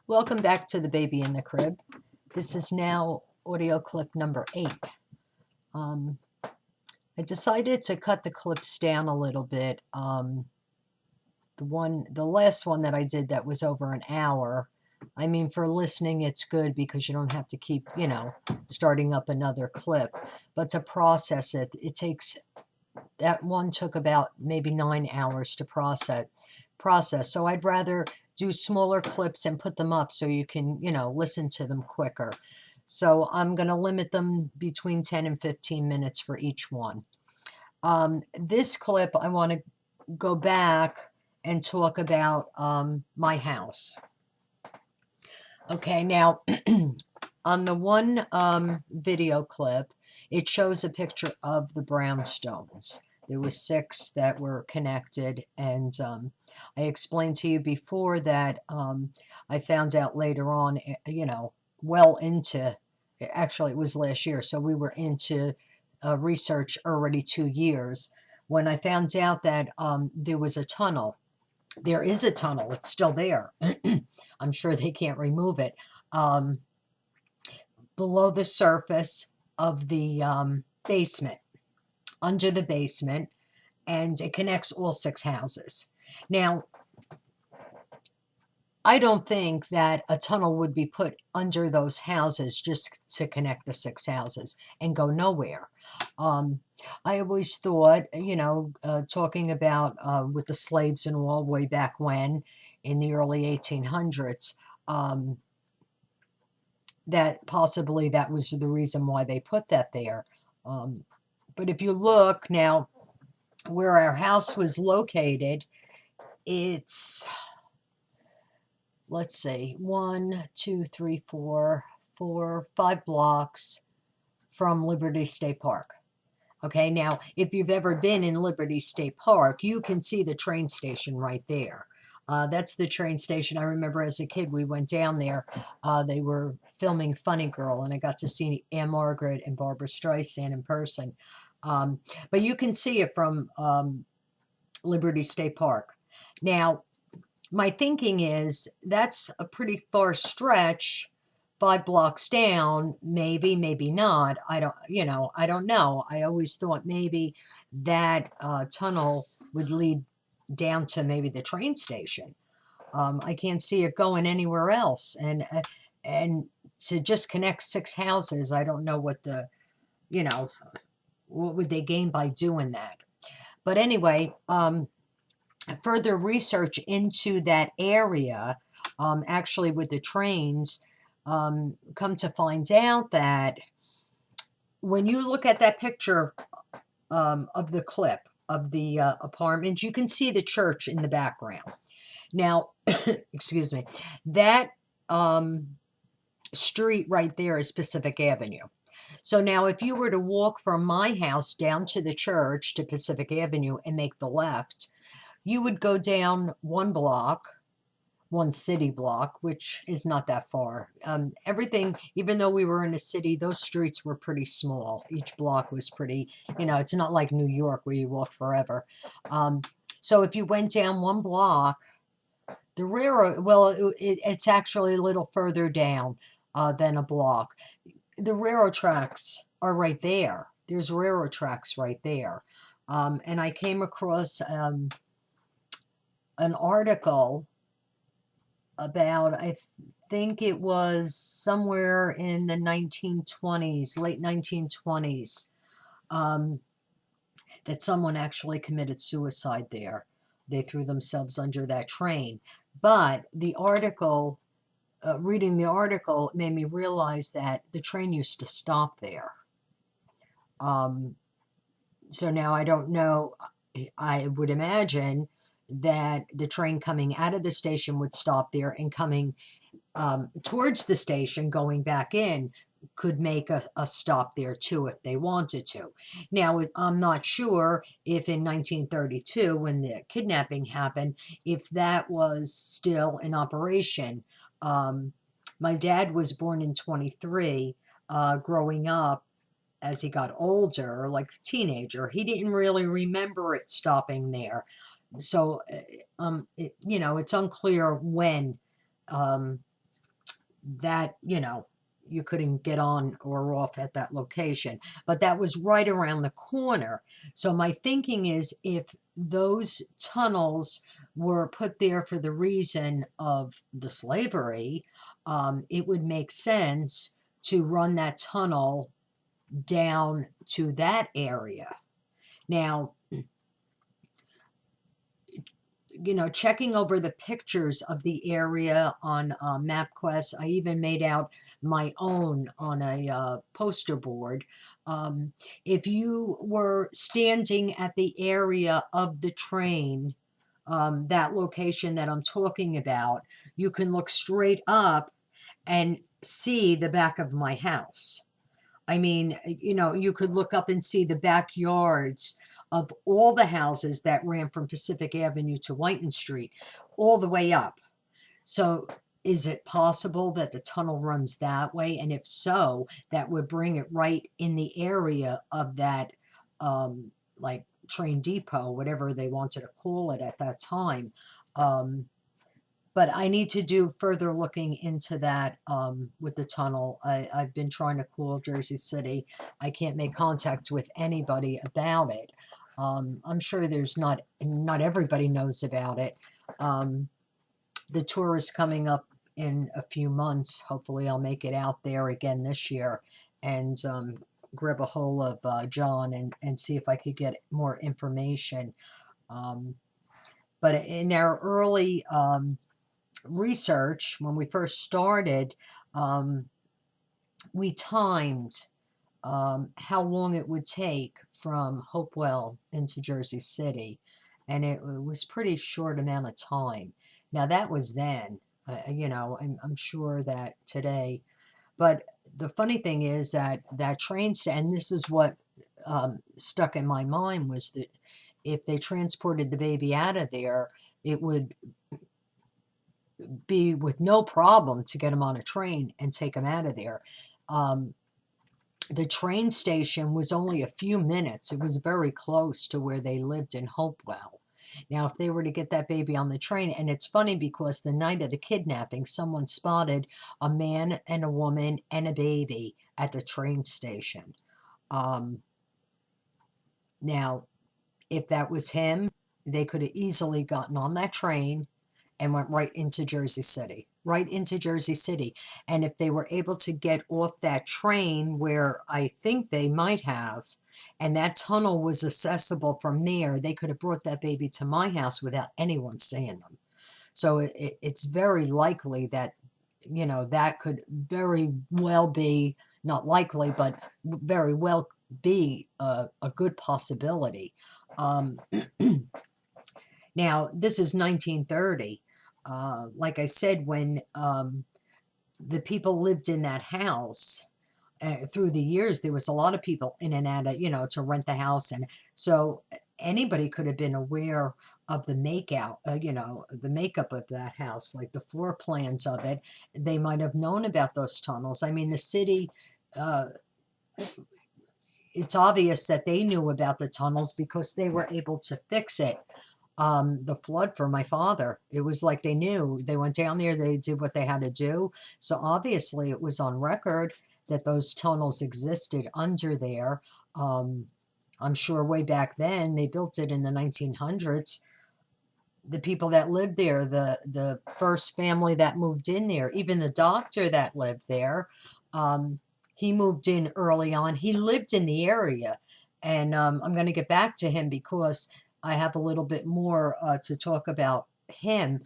Welcome back to the baby in the crib. This is now audio clip number 8. I decided to cut the clips down a little bit. The last one that I did that was over an hour. I mean, for listening, it's good because you don't have to keep, starting up another clip. But to process it, that one took about maybe 9 hours to process. So I'd rather do smaller clips and put them up so you can, listen to them quicker. So I'm going to limit them between 10 and 15 minutes for each one. This clip, I want to go back and talk about my house. Okay, now on the one video clip, it shows a picture of the brownstones. There were 6 that were connected, and I explained to you before that I found out later on, well into, actually it was last year, so we were into research already 2 years, when I found out that there was a tunnel. There is a tunnel, it's still there. I'm sure they can't remove it. Below the surface of the basement, under the basement, and it connects all 6 houses. Now, I don't think that a tunnel would be put under those houses just to connect the 6 houses and go nowhere. I always thought, talking about with the slaves and all way back when, in the early 1800s, that possibly that was the reason why they put that there. But if you look now where our house was located, it's, let's see, 1, 2, 3, 4, 5 blocks from Liberty State Park. Okay, now, if you've ever been in Liberty State Park, you can see the train station right there. That's the train station. I remember as a kid, we went down there. They were filming Funny Girl, and I got to see Anne Margaret and Barbara Streisand in person. But you can see it from Liberty State Park. Now, my thinking is that's a pretty far stretch, 5 blocks down, maybe, maybe not. I don't know. I always thought maybe that tunnel would lead down to maybe the train station. I can't see it going anywhere else. And to just connect 6 houses, I don't know what what would they gain by doing that. But anyway, further research into that area, actually with the trains, come to find out that when you look at that picture of the clip of the apartment, you can see the church in the background. Now, excuse me, that street right there is Pacific Avenue. So now if you were to walk from my house down to the church to Pacific Avenue and make the left, you would go down 1 block, 1 city block, which is not that far. Everything, even though we were in a city, those streets were pretty small. Each block was pretty, it's not like New York where you walk forever. So if you went down 1 block, the railroad, well, it's actually a little further down than a block. The railroad tracks are right there. There's railroad tracks right there. And I came across an article about, I think it was somewhere in the 1920s, late 1920s, that someone actually committed suicide there. They threw themselves under that train. But the article, reading the article, made me realize that the train used to stop there. So now I don't know, I would imagine that the train coming out of the station would stop there, and coming towards the station, going back in, could make a stop there too if they wanted to. Now, I'm not sure if in 1932, when the kidnapping happened, if that was still in operation. My dad was born in 23. Growing up, as he got older, like a teenager, he didn't really remember it stopping there. So, it's unclear when that, you couldn't get on or off at that location. But that was right around the corner. So my thinking is, if those tunnels were put there for the reason of the slavery, it would make sense to run that tunnel down to that area. Now, checking over the pictures of the area on MapQuest, I even made out my own on a poster board. If you were standing at the area of the train, that location that I'm talking about, you can look straight up and see the back of my house. I mean, you could look up and see the backyards of all the houses that ran from Pacific Avenue to Whiten Street, all the way up. So is it possible that the tunnel runs that way? And if so, that would bring it right in the area of that, like train depot, whatever they wanted to call it at that time. But I need to do further looking into that with the tunnel. I've been trying to call Jersey City. I can't make contact with anybody about it. I'm sure there's not everybody knows about it. The tour is coming up in a few months. Hopefully I'll make it out there again this year and grab a hold of John and see if I could get more information. But in our early research, when we first started, we timed how long it would take from Hopewell into Jersey City, and it was pretty short amount of time. Now that was then, I'm sure that today, but the funny thing is that that train set, and this is what stuck in my mind, was that if they transported the baby out of there, it would be with no problem to get him on a train and take him out of there. The train station was only a few minutes. It was very close to where they lived in Hopewell. Now, if they were to get that baby on the train, and it's funny because the night of the kidnapping, someone spotted a man and a woman and a baby at the train station. Now, if that was him, they could have easily gotten on that train and went right into Jersey City, right into Jersey City. And if they were able to get off that train, where I think they might have, and that tunnel was accessible from there, they could have brought that baby to my house without anyone seeing them. So it's very likely that, that could very well be, not likely, but very well be a good possibility. Now, this is 1930. Like I said, when the people lived in that house, through the years, there was a lot of people in and out of, to rent the house. And so anybody could have been aware of the the makeup of that house, like the floor plans of it. They might have known about those tunnels. I mean, the city, it's obvious that they knew about the tunnels because they were able to fix it. The flood for my father, it was like they knew. They went down there, they did what they had to do. So obviously it was on record that those tunnels existed under there. I'm sure way back then, they built it in the 1900s. The people that lived there, the first family that moved in there, even the doctor that lived there, he moved in early on. He lived in the area. And I'm going to get back to him because I have a little bit more to talk about him.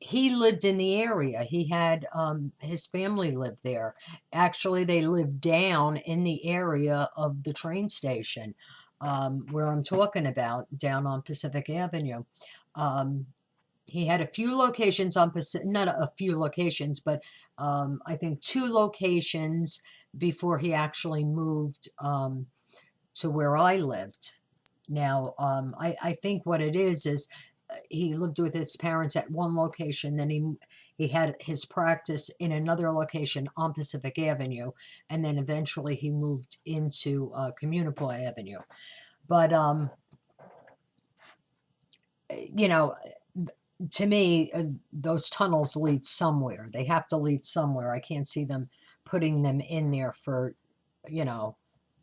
He lived in the area. He had his family lived there. Actually, they lived down in the area of the train station where I'm talking about, down on Pacific Avenue. He had a few locations on Pacific, not a few locations, but I think 2 locations before he actually moved to where I lived. Now, I think what it is he lived with his parents at one location, then he had his practice in another location on Pacific Avenue, and then eventually he moved into Communipaw Avenue. But, you know, to me, those tunnels lead somewhere. They have to lead somewhere. I can't see them putting them in there for, you know,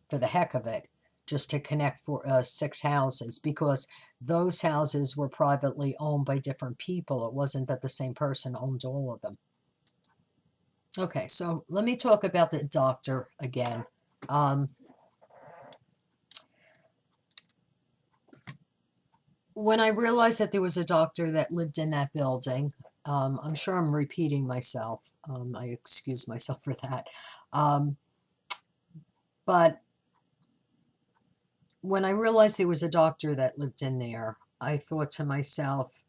for the heck of it, just to connect for 6 houses, because those houses were privately owned by different people. It wasn't that the same person owned all of them. Okay, so let me talk about the doctor again. When I realized that there was a doctor that lived in that building, I'm sure I'm repeating myself. I excuse myself for that. Um, but when I realized there was a doctor that lived in there, I thought to myself,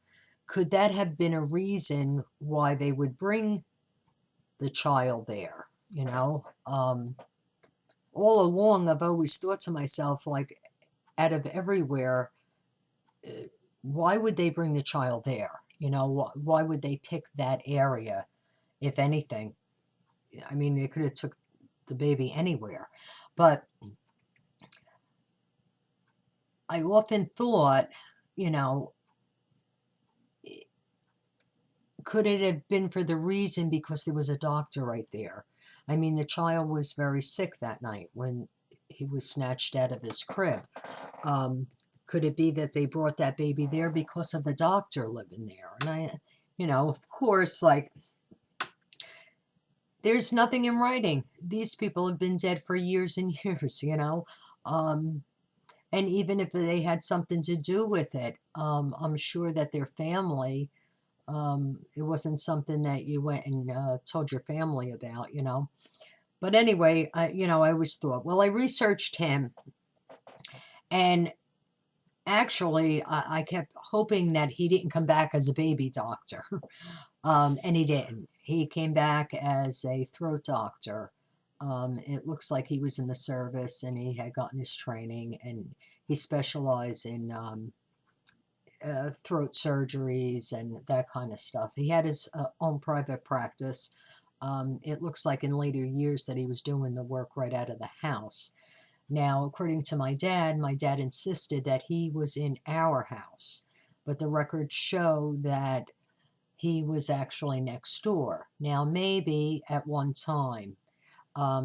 could that have been a reason why they would bring the child there? You know, all along, I've always thought to myself, like, out of everywhere, why would they bring the child there? You know, why would they pick that area, if anything? I mean, they could have took the baby anywhere. But I often thought, you know, could it have been for the reason because there was a doctor right there? I mean, the child was very sick that night when he was snatched out of his crib. Could it be that they brought that baby there because of the doctor living there? And I, of course, like, there's nothing in writing. These people have been dead for years and years, and even if they had something to do with it, I'm sure that their family, it wasn't something that you went and told your family about. But anyway, I always thought, well, I researched him, and actually, I kept hoping that he didn't come back as a baby doctor. And he didn't. He came back as a throat doctor. It looks like he was in the service and he had gotten his training, and he specialized in throat surgeries and that kind of stuff. He had his own private practice. It looks like in later years that he was doing the work right out of the house. Now, according to my dad insisted that he was in our house, but the records show that he was actually next door. Now, maybe at one time,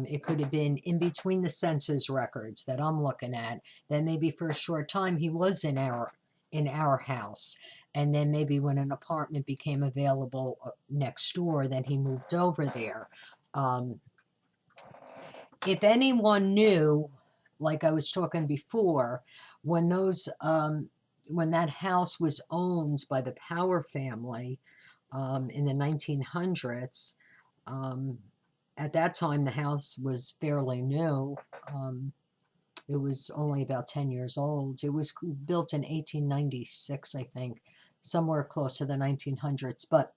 it could have been in between the census records that I'm looking at, that maybe for a short time he was in our house. And then maybe when an apartment became available next door, then he moved over there. Um, if anyone knew, like I was talking before, when when that house was owned by the Power family in the 1900s, at that time the house was fairly new. It was only about 10 years old. It was built in 1896, I think, somewhere close to the 1900s, but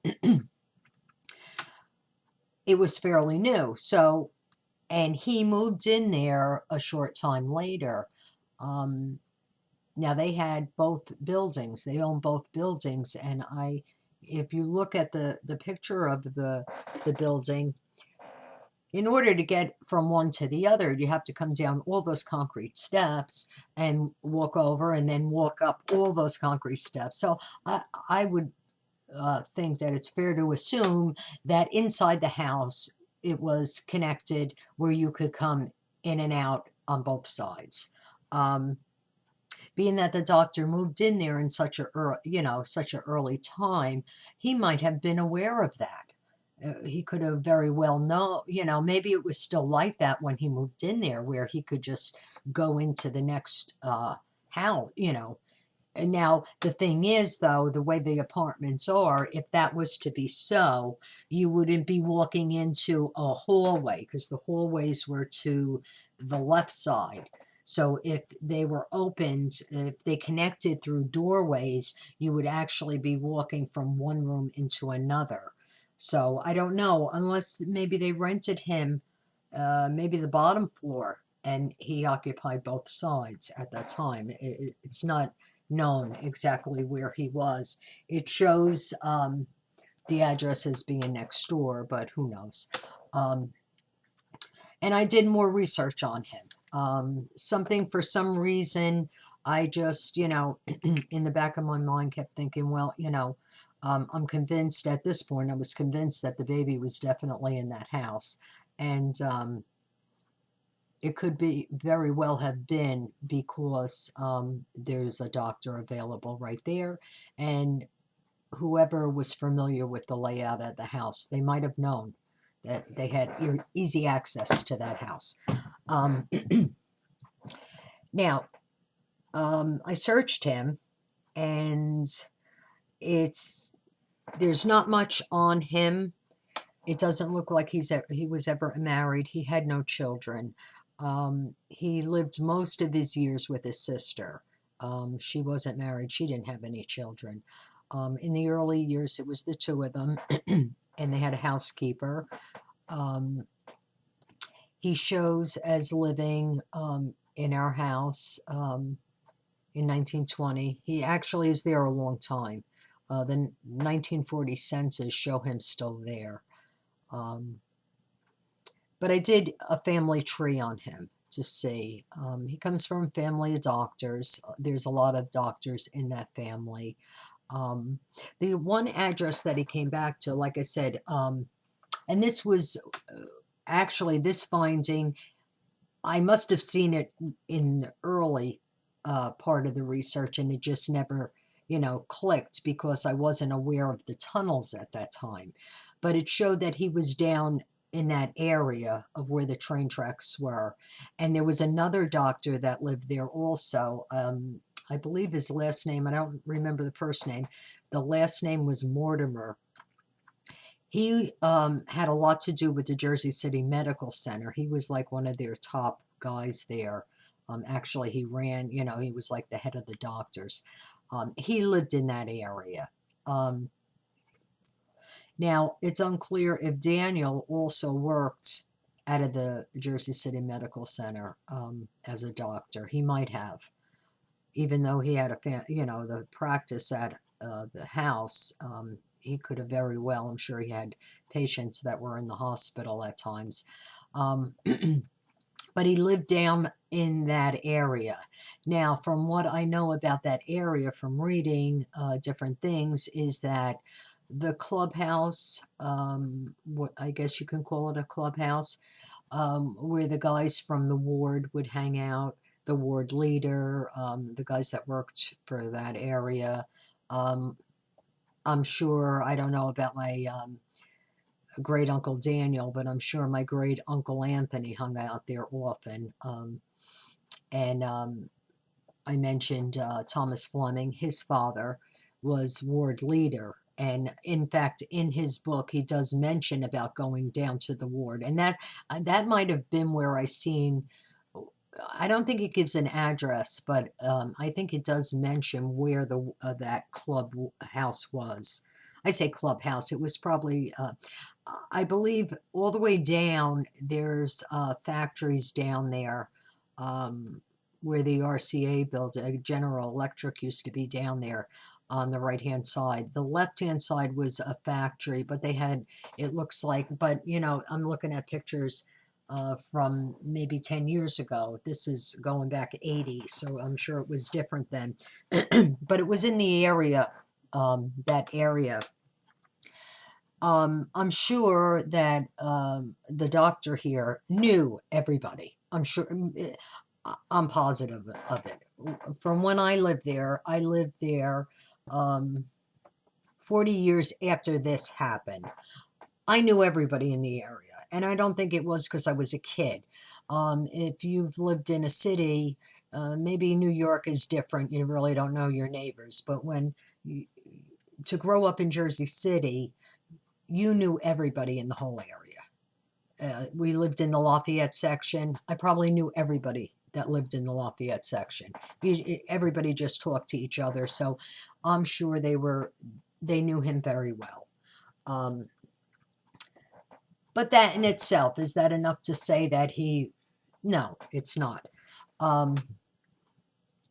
it was fairly new. So, and he moved in there a short time later. Now they had both buildings. They owned both buildings, and if you look at the picture of the building, in order to get from one to the other, you have to come down all those concrete steps and walk over and then walk up all those concrete steps. So I would think that it's fair to assume that inside the house, it was connected where you could come in and out on both sides. Being that the doctor moved in there in such such an early time, he might have been aware of that. He could have very well known, maybe it was still like that when he moved in there, where he could just go into the next house. And now the thing is, though, the way the apartments are, if that was to be so, you wouldn't be walking into a hallway, because the hallways were to the left side. So if they were opened, if they connected through doorways, you would actually be walking from one room into another. So I don't know, unless maybe they rented him maybe the bottom floor, and he occupied both sides at that time. It's not known exactly where he was. It shows the address as being next door, but who knows. And I did more research on him. For some reason, I just, in the back of my mind kept thinking, well, I'm convinced at this point, I was convinced that the baby was definitely in that house. And it could be very well have been because there's a doctor available right there. And whoever was familiar with the layout of the house, they might have known that they had easy access to that house. Now, I searched him, and there's not much on him. It doesn't look like he was ever married. He had no children. He lived most of his years with his sister. She wasn't married. She didn't have any children. In the early years, it was the two of them, and they had a housekeeper. He shows as living in our house in 1920. He actually is there a long time. The 1940 census show him still there. But I did a family tree on him to see. He comes from a family of doctors. There's a lot of doctors in that family. The one address that he came back to, like I said, and this was actually this finding, I must have seen it in the early part of the research, and it just never, clicked because I wasn't aware of the tunnels at that time. But it showed that he was down in that area of where the train tracks were. And there was another doctor that lived there also. I believe his last name, I don't remember the first name. The last name was Mortimer. He had a lot to do with the Jersey City Medical Center. He was like one of their top guys there. Actually, he ran, he was like the head of the doctors. He lived in that area. Now, it's unclear if Daniel also worked out of the Jersey City Medical Center as a doctor. He might have, even though he had the practice at the house. He could have very well, I'm sure he had patients that were in the hospital at times. But he lived down in that area. Now, from what I know about that area from reading different things, is that the clubhouse, what I guess you can call it a clubhouse, where the guys from the ward would hang out, the ward leader, the guys that worked for that area. I'm sure, I don't know about my great uncle Daniel, but I'm sure my great uncle Anthony hung out there often. And I mentioned Thomas Fleming, his father was ward leader. And in fact, in his book, he does mention about going down to the ward. And that might have been where I seen, I don't think it gives an address, but I think it does mention where that clubhouse was. I say clubhouse, it was probably, I believe all the way down, there's factories down there where the RCA building, General Electric used to be down there on the right-hand side. The left-hand side was a factory, but they had, it looks like, but I'm looking at pictures from maybe 10 years ago. This is going back 80, so I'm sure it was different then. But it was in the area, that area. I'm sure that the doctor here knew everybody. I'm sure, I'm positive of it. From when I lived there 40 years after this happened. I knew everybody in the area, and I don't think it was because I was a kid. If you've lived in a city, maybe New York is different. You really don't know your neighbors. But to grow up in Jersey City, you knew everybody in the whole area. We lived in the Lafayette section. I probably knew everybody that lived in the Lafayette section. Everybody just talked to each other, so I'm sure they knew him very well. But that in itself, is that enough to say that no, it's not.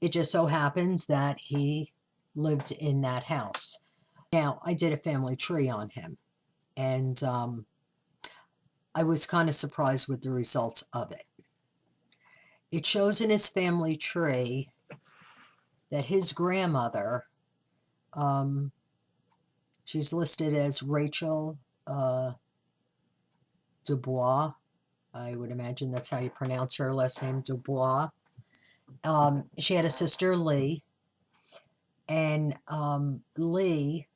It just so happens that he lived in that house. Now, I did a family tree on him, and I was kind of surprised with the results of it. It shows in his family tree that his grandmother She's listed as Rachel Dubois. I would imagine that's how you pronounce her last name, Dubois. She had a sister, Lee, and Lee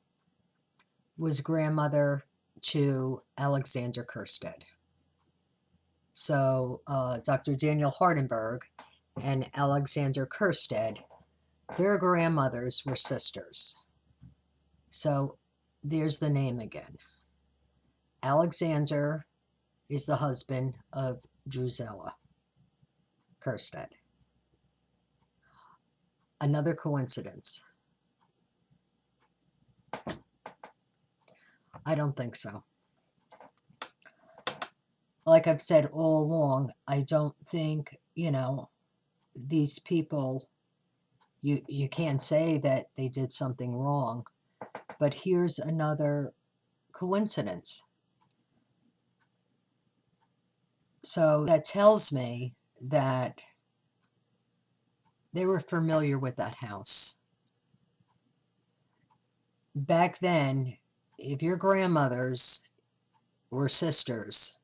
was grandmother to Alexander Kerstead. So Dr. Daniel Hardenbergh and Alexander Kerstead, their grandmothers were sisters. So there's the name again. Alexander is the husband of Drusilla Kerstead. Another coincidence? I don't think so. Like I've said all along, I don't think, these people, you can't say that they did something wrong. But here's another coincidence. So that tells me that they were familiar with that house. Back then, if your grandmothers were sisters,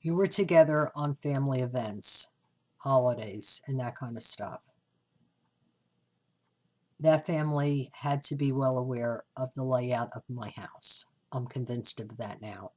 you were together on family events, holidays, and that kind of stuff. That family had to be well aware of the layout of my house. I'm convinced of that now.